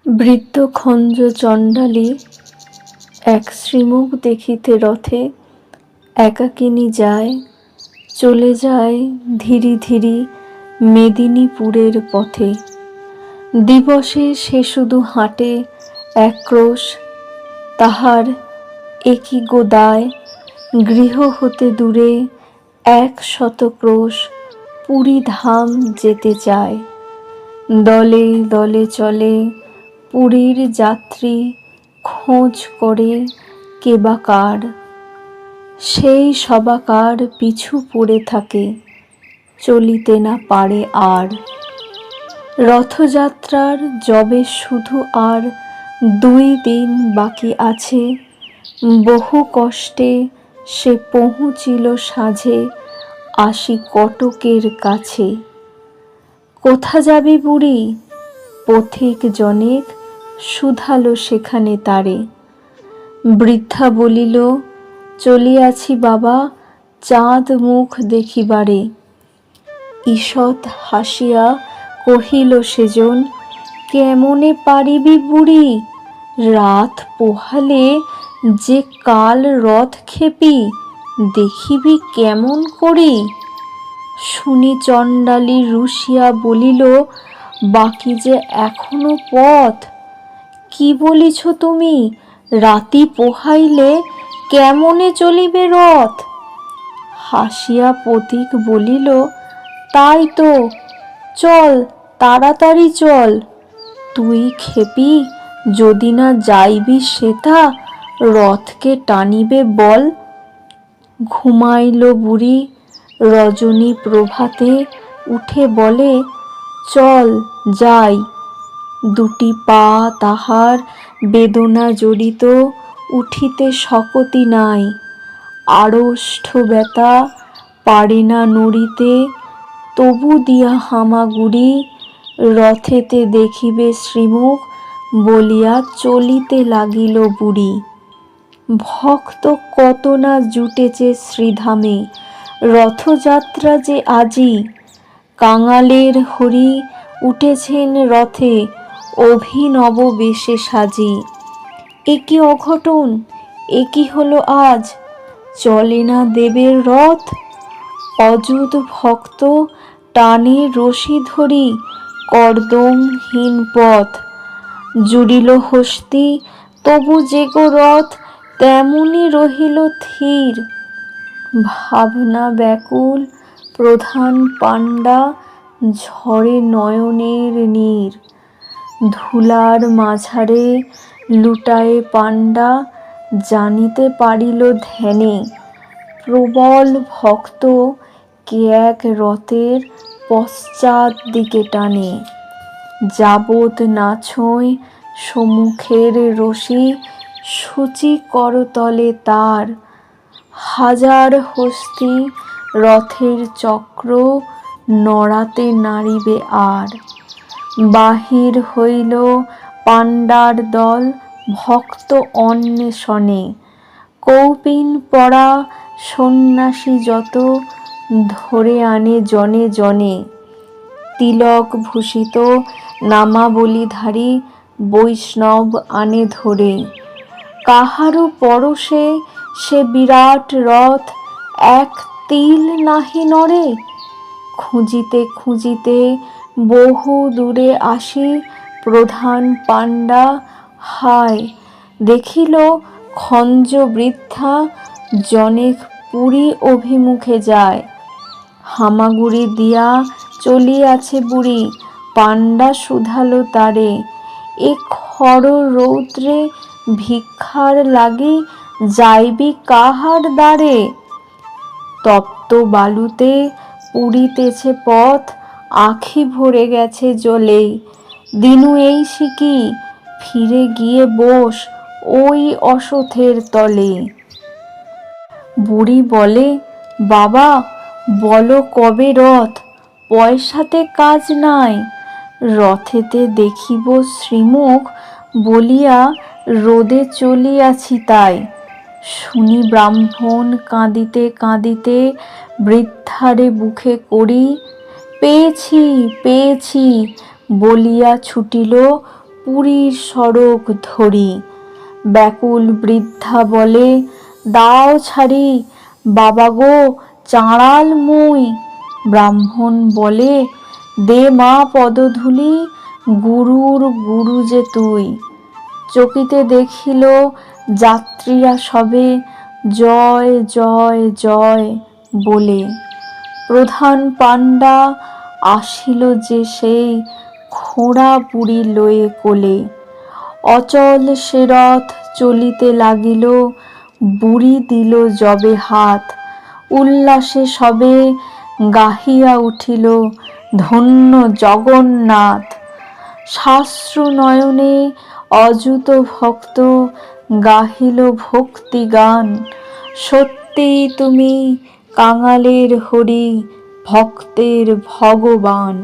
বৃদ্ধ খঞ্জ চণ্ডালী এক শ্রীমুখ দেখিতে রথে একাকিনী যায়, চলে যায় ধীরি ধীরি মেদিনীপুরের পথে। দিবসে সে শুধু হাঁটে এক ক্রোশ, তাহার একই গো দায়, গৃহ হতে দূরে 100 ক্রোশ পুরী ধাম যেতে চায়। দলে দলে চলে পুরীর যাত্রী, খোঁজ করে কে বা কার, সেই সবাকার পিছু পড়ে থাকে, চলিতে না পারে আর। রথযাত্রার যবে শুধু আর 2 দিন বাকি আছে, বহু কষ্টে সে পৌঁছিল সাঁঝে 80 কটকের কাছে। কোথা যাবি বুড়ি? পথিক জনেক শুধালো সেখানে তারে। বৃদ্ধা বলিল, চলিয়াছি বাবা চাঁদ মুখ দেখিবারে। ঈষৎ হাসিয়া কহিল সেজন, কেমনে পারিবি বুড়ি? রাত পোহালে যে কাল রথ খেপি, দেখিবি কেমন করি? শুনি চণ্ডালী রুষিয়া বলিল, বাকি যে এখনো পথ। কি বলিছ তুমি? রাতি পোহাইলে কেমনে চলিবে রথ? হাসিয়া পথিক বলিল, তাই তো, চল তাড়াতাড়ি চল। তুই খেপি, যদি না যাইবি সেথা, রথকে টানিবে বল। ঘুমাইল বুড়ি, রজনী প্রভাতে উঠে বলে, চল যাই। 2টি পা তাহার বেদনা জড়িত, উঠিতে শক্তি নাই। আড়ষ্ঠ ব্যথা, পারে না নড়িতে, তবু দিয়া হামাগুড়ি। রথেতে দেখিবে শ্রীমুখ, বলিয়া চলিতে লাগিল বুড়ি। ভক্ত কত না জুটেছে শ্রীধামে, রথযাত্রা যে আজি। কাঙালের হরি উঠেছেন রথে, অভিনব বেশে সাজি। এ কি অঘটন, এ কি হলো আজ? চলে না দেবের রথ? অযুত ভক্ত টানে রশি ধরি, কর্দমহীন পথ। জুড়িল হস্তি, তবু যে গো রথ তেমনি রহিল থির। ভাবনা ব্যাকুল প্রধান পাণ্ডা, ঝরে নয়নের নীর। ধুলার মাঝারে লুটায়ে পাণ্ডা, জানিতে পারিল ধ্যানে। প্রবল ভক্ত কে এক রথের পশ্চাৎ দিকে টানে। যাবৎ না ছোঁয় সম্মুখের রশি, সূচি করতলে তার। হাজার হস্তি রথের চক্র, নড়াতে নাড়িবে আর। বাহির হইল পাণ্ডার দল, ভক্ত অন্বেষণে। কৌপিন পরা সন্ন্যাসী যত, ধরে আনে জনে জনে। তিলক ভূষিত নামাবলীধারী বৈষ্ণব আনে ধরে। কাহারও পরশে সে বিরাট রথ, এক তিল নাহি নড়ে। খুঁজিতে খুঁজিতে বহু দূরে আসি, প্রধান পাণ্ডা হায় দেখিল খঞ্জ বৃদ্ধা, জনেক পুরী অভিমুখে যায়। হামাগুড়ি দিয়া চলিয়াছে বুড়ি, পাণ্ডা শুধালো তারে। এ খর রৌদ্রে ভিক্ষার লাগি, যাইবি কাহার দ্বারে? তপ্ত বালুতে পুড়িতেছে পথ, আখি ভরে গেছে জলে। দিনু এই সিকি, ফিরে গিয়ে বোস ওই অশ্বত্থের তলে। বুড়ি বলে, বাবা বলো কবে রথ? পয়সাতে কাজ নাই, রথেতে দেখিব শ্রীমুখ, বলিয়া রোদে চলিয়াছি তাই। শুনি ব্রাহ্মণ কাঁদিতে কাঁদিতে বৃদ্ধারে বুকে করি। পেয়েছি পেয়েছি বলিয়া ছুটিল পুরীর সড়ক ধরি। ব্যাকুল বৃদ্ধা বলে, দাও ছাড়ি, বাবা গো চাঁড়াল মুই। ব্রাহ্মণ বলে, দে মা পদধূলি, গুরুর গুরু যে তুই। চকিতে দেখিল যাত্রীরা সবে জয় জয় জয় বলে। প্রধান পাণ্ডা আসিল যে সেই খোঁড়া বুড়ি লয়ে কোলে। অচল সে রথ চলিতে লাগিল, বুড়ি দিল যবে হাত। উল্লাসে সবে গাহিয়া উঠিল, ধন্য জগন্নাথ। সাশ্রু নয়নে অযুত ভক্ত গাহিল ভক্তি গান। সত্যিই তুমি কাঙালের হরি, ভক্তের ভগবান।